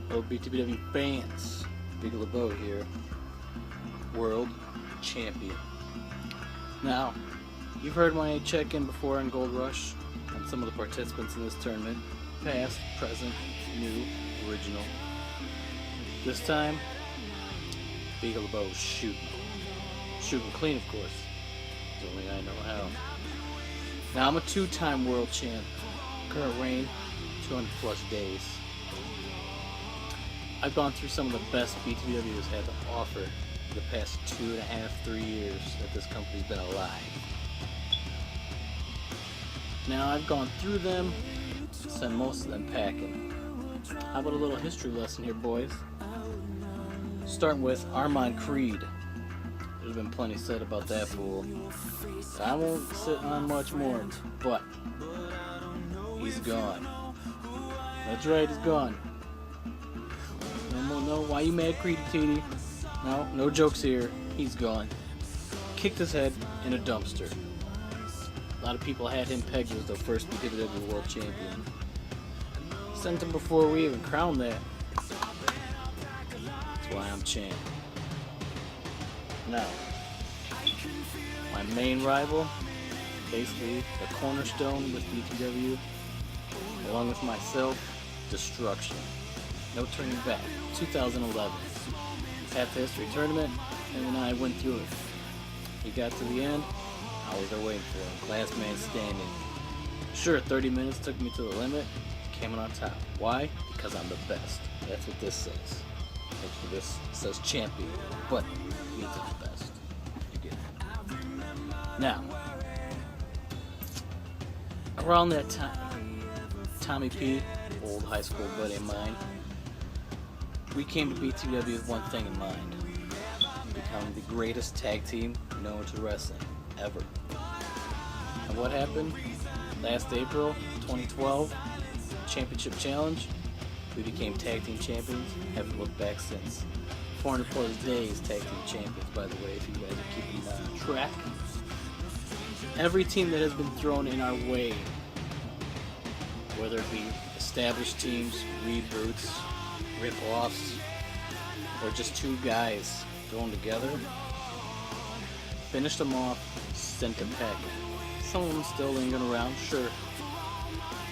Hello BtBW fans, Viggo LeBeau here, World Champion. Now, you've heard my check-in before on Gold Rush on some of the participants in this tournament, past, present, new, original. This time, Viggo LeBeau's shooting clean, of course. It's only I know how. Now, I'm a two-time world champ. Current reign, 200 plus days. I've gone through some of the best BtBW has had to offer the past 2.5, 3 years that this company's been alive. Now, I've gone through them, sent most of them packing. How about a little history lesson here, boys? Starting with Armand Creed. There's been plenty said about that fool. I won't sit on much more, but he's gone. That's right, he's gone. No, why you mad, Creedy Teedy? No jokes here. He's gone. Kicked his head in a dumpster. A lot of people had him pegged as the first BtBW World Champion. Sent him before we even crowned that. That's why I'm champ. Now, my main rival, basically the cornerstone with BtBW, along with myself, destruction. No turning back. 2011. Path to History tournament, and I went through it. He got to the end. I was there waiting for him. Last man standing. Sure, 30 minutes took me to the limit. Came on top. Why? Because I'm the best. That's what this says. Actually, this says champion, but it means it's the best. You get it. Now, around that time, Tommy P, old high school buddy of mine, we came to BtBW with one thing in mind: become the greatest tag team known to wrestling ever. And what happened? Last April 2012, Championship Challenge, we became tag team champions. Haven't looked back since. 400 plus days tag team champions, by the way, if you guys are keeping track. Every team that has been thrown in our way, whether it be established teams, reboots, rip-offs, or just two guys thrown together, finished them off, sent them packing. Some of them still lingering around, sure.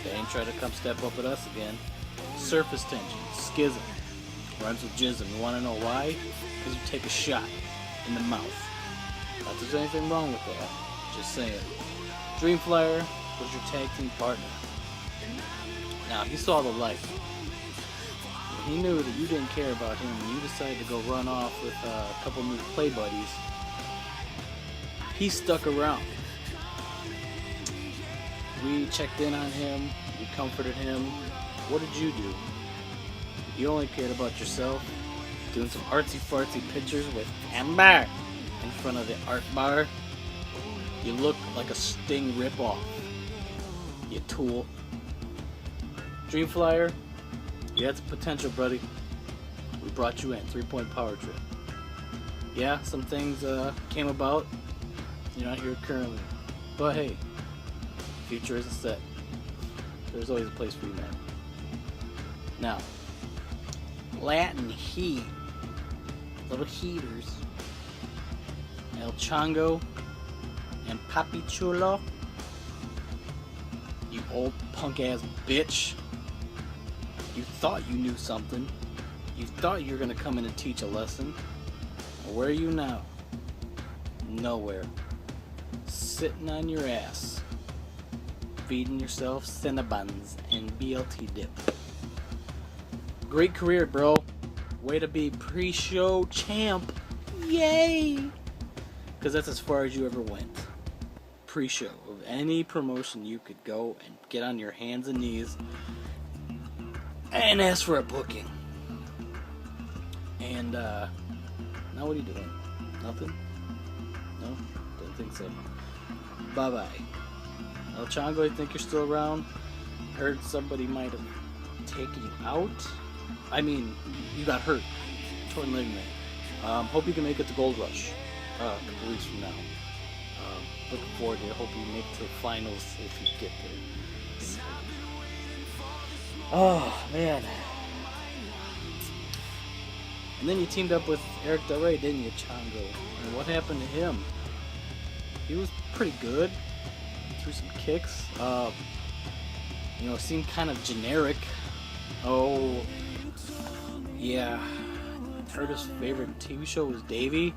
They ain't trying to come step up at us again. Surface tension, schism, rhymes with jism. You want to know why? Because you take a shot in the mouth. Not that there's anything wrong with that. Just saying. Dream Flyer was your tag team partner. Now, he saw the light. He knew that you didn't care about him and you decided to go run off with a couple new play buddies. He stuck around. We checked in on him, we comforted him. What did you do? You only cared about yourself, doing some artsy-fartsy pictures with Amber in front of the art bar. You look like a Sting ripoff, you tool. Dream Flyer, you had some potential, buddy. We brought you in. 3-point power trip. Yeah, some things came about. You're not here currently. But hey, future isn't set. There's always a place for you, man. Now, Latin Heat. Little heaters. El Chongo and Papi Chulo. You old punk-ass bitch. You thought you knew something. You thought you were going to come in and teach a lesson. Well, where are you now? Nowhere. Sitting on your ass. Feeding yourself Cinnabons and BLT dip. Great career, bro. Way to be pre-show champ. Yay! Because that's as far as you ever went. Pre-show of any promotion you could go and get on your hands and knees and ask for a booking. And now what are you doing? Nothing? No? Didn't think so. Bye-bye. El Chongo, I think you're still around. Heard somebody might have taken you out. I mean, you got hurt. Torn ligament. Hope you can make it to Gold Rush a couple weeks from now. Looking forward to it. Hope you make it to the finals if you get there. Oh, man. And then you teamed up with Eric Del Rey, didn't you, Chongo? And what happened to him? He was pretty good. Threw some kicks. You know, seemed kind of generic. Oh, yeah. Heard his favorite TV show was Davey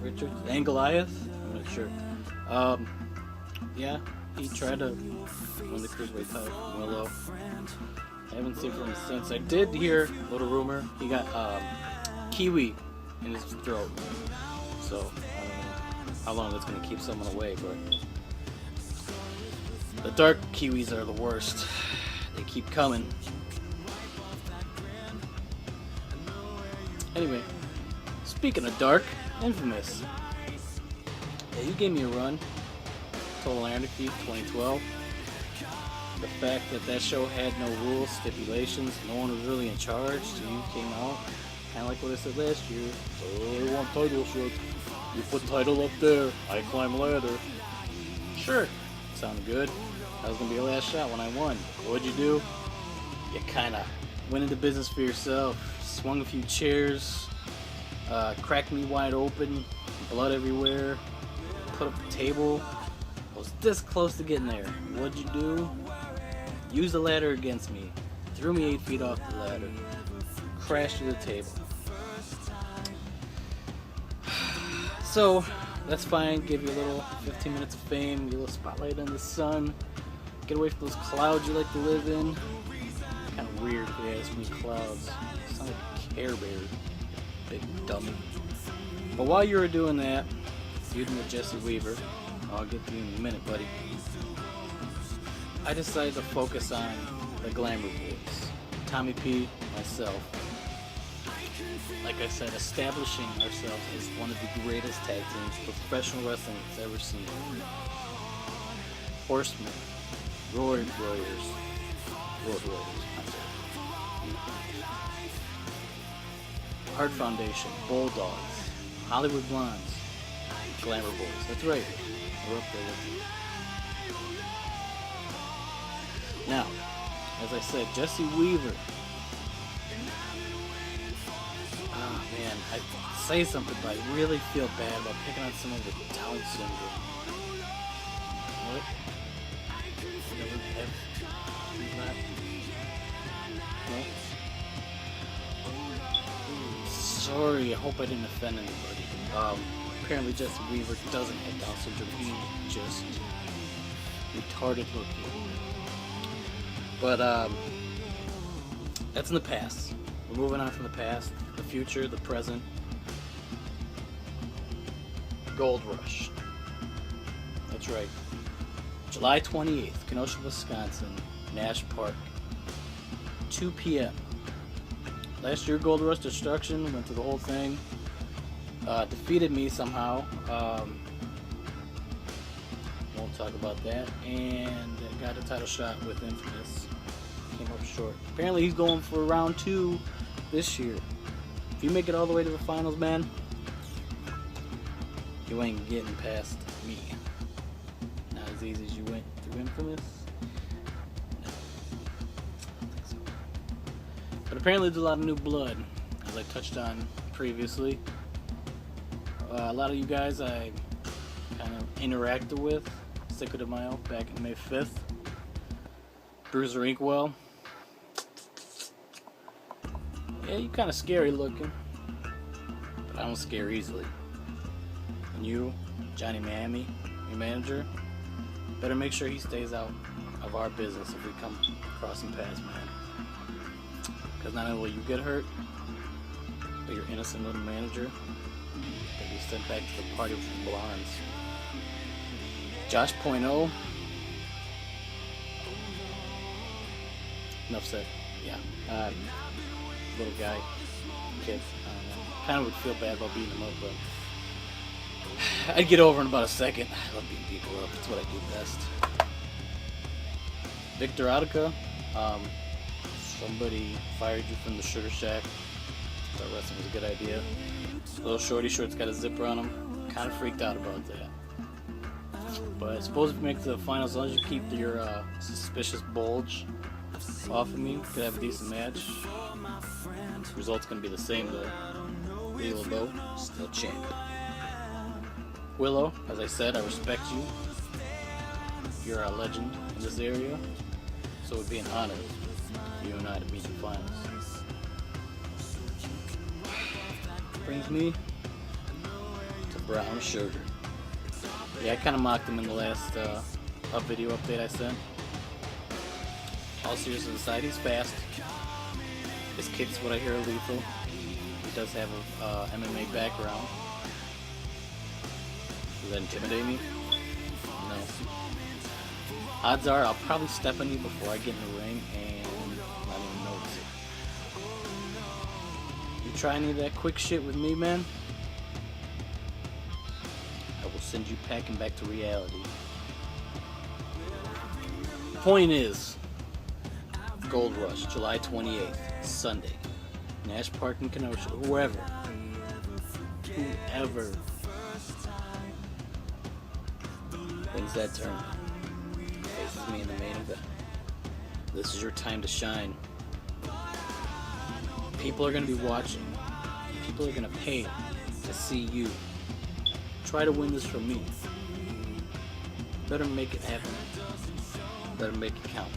Richards and Goliath. I'm not sure. Yeah, he tried to win the cruiserweight title from Willow. I haven't seen from him since. I did hear a little rumor he got kiwi in his throat. So I don't know how long that's gonna keep someone away, but the dark kiwis are the worst. They keep coming. Anyway, speaking of dark, Infamous. Yeah, you gave me a run. Total Anarchy 2012. The fact that that show had no rules, stipulations, no one was really in charge, so you came out, kind of like what I said last year. Oh, I want title shot. You put title up there, I climb ladder. Sure, sounded good. That was going to be your last shot when I won. What'd you do? You kind of went into business for yourself, swung a few chairs, cracked me wide open, blood everywhere, put up a table. I was this close to getting there. What'd you do? Use the ladder against me. Threw me 8 feet off the ladder. Crashed through the table. So, that's fine. Give you a little 15 minutes of fame. Get a little spotlight in the sun. Get away from those clouds you like to live in. Kind of weird if you ask me, clouds. You sound like a Care Bear. Big dummy. But while you were doing that, feuding with Jesse Weaver, I'll get to you in a minute, buddy. I decided to focus on the Glamour Boys. Tommy P, myself. Like I said, establishing ourselves as one of the greatest tag teams professional wrestling has ever seen. Horsemen, Road Warriors, Hart Foundation, Bulldogs, Hollywood Blondes, Glamour Boys. That's right, we're up there with you. Now, as I said, Jesse Weaver. Ah, man, I say something, but I really feel bad about picking on someone with Down syndrome. What? No? Sorry, I hope I didn't offend anybody. Apparently Jesse Weaver doesn't have Down syndrome. He's just retarded looking. But that's in the past. We're moving on from the past, the future, the present. Gold Rush. That's right. July 28th, Kenosha, Wisconsin, Nash Park. 2 p.m. Last year, Gold Rush Destruction went through the whole thing. Defeated me somehow. Won't talk about that. And got a title shot with Infamous. Came up short. Apparently he's going for round 2 this year. If you make it all the way to the finals, man, you ain't getting past me. Not as easy as you went through Infamous. No. I don't think so. But apparently there's a lot of new blood, as I touched on previously. A lot of you guys I kind of interacted with. Cinco de Mayo back in May 5th. Bruiser Inkwell. Yeah, you kind of scary looking, but I don't scare easily. And you, Johnny Miami, your manager, better make sure he stays out of our business if we come crossing paths, man. Because not only will you get hurt, but your innocent little manager will be sent back to the party with the blondes. Josh Point oh. Enough said. Yeah. Little guy, kid. I don't know. Kind of would feel bad about beating him up, but I'd get over in about a second. I love beating people up. It's what I do best. Victor Audica. Somebody fired you from the Sugar Shack. Thought wrestling was a good idea. Little shorty short's got a zipper on him. Kind of freaked out about that. But I suppose if you make it to the finals, as long as you keep your suspicious bulge off of me, you could have a decent match. The result's going to be the same though. Viggo LeBeau, still champion. Willow, as I said, I respect you. You're a legend in this area, so it would be an honor for you and I to meet in the finals. Brings me to Brown Sugar. Yeah, I kind of mocked him in the last video update I sent. All seriousness aside, he's fast. His kicks, what I hear, are lethal. He does have a MMA background. Does that intimidate me? No. Odds are I'll probably step on you before I get in the ring and not even notice it. You try any of that quick shit with me, man? I will send you packing back to reality. Point is, Gold Rush, July 28th, Sunday. Nash Park in Kenosha, whoever wins that tournament faces me in the main event. This is your time to shine. People are going to be watching. People are going to pay to see you. Try to win this from me. Better make it happen. Better make it count.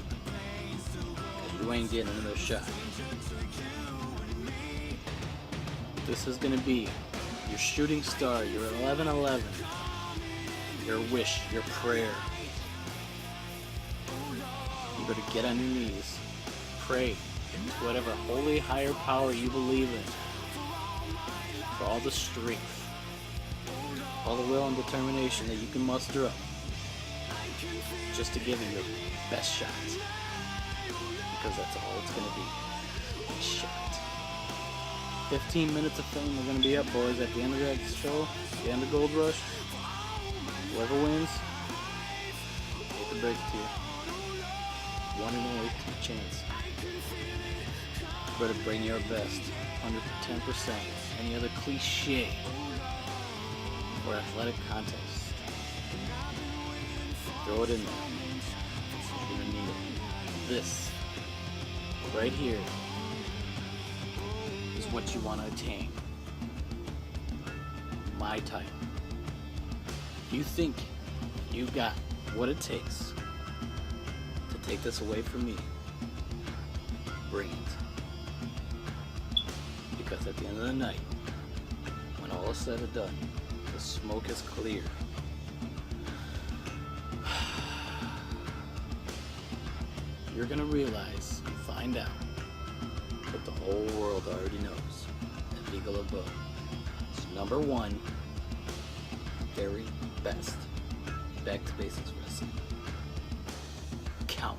Because you ain't getting another shot. This is going to be your shooting star, your 11-11, your wish, your prayer. You better get on your knees, pray to whatever holy higher power you believe in for all the strength, all the will and determination that you can muster up just to give it your best shot. Because that's all it's going to be. A shot. 15 minutes of film are going to be up, boys, at the end of that show, the end of Gold Rush. Whoever wins, take the break to you. One in only chance. Better bring your best, 110%. Any other cliche or athletic contest, throw it in there. You're going to need it. This, right here, is what you want to attain. My title. You think you've got what it takes to take this away from me? Bring it. Because at the end of the night, when all is said and done, the smoke is clear. You're gonna realize and find out what the whole world already knows. That Viggo LeBeau is #1, very best back to basics wrestling. Count.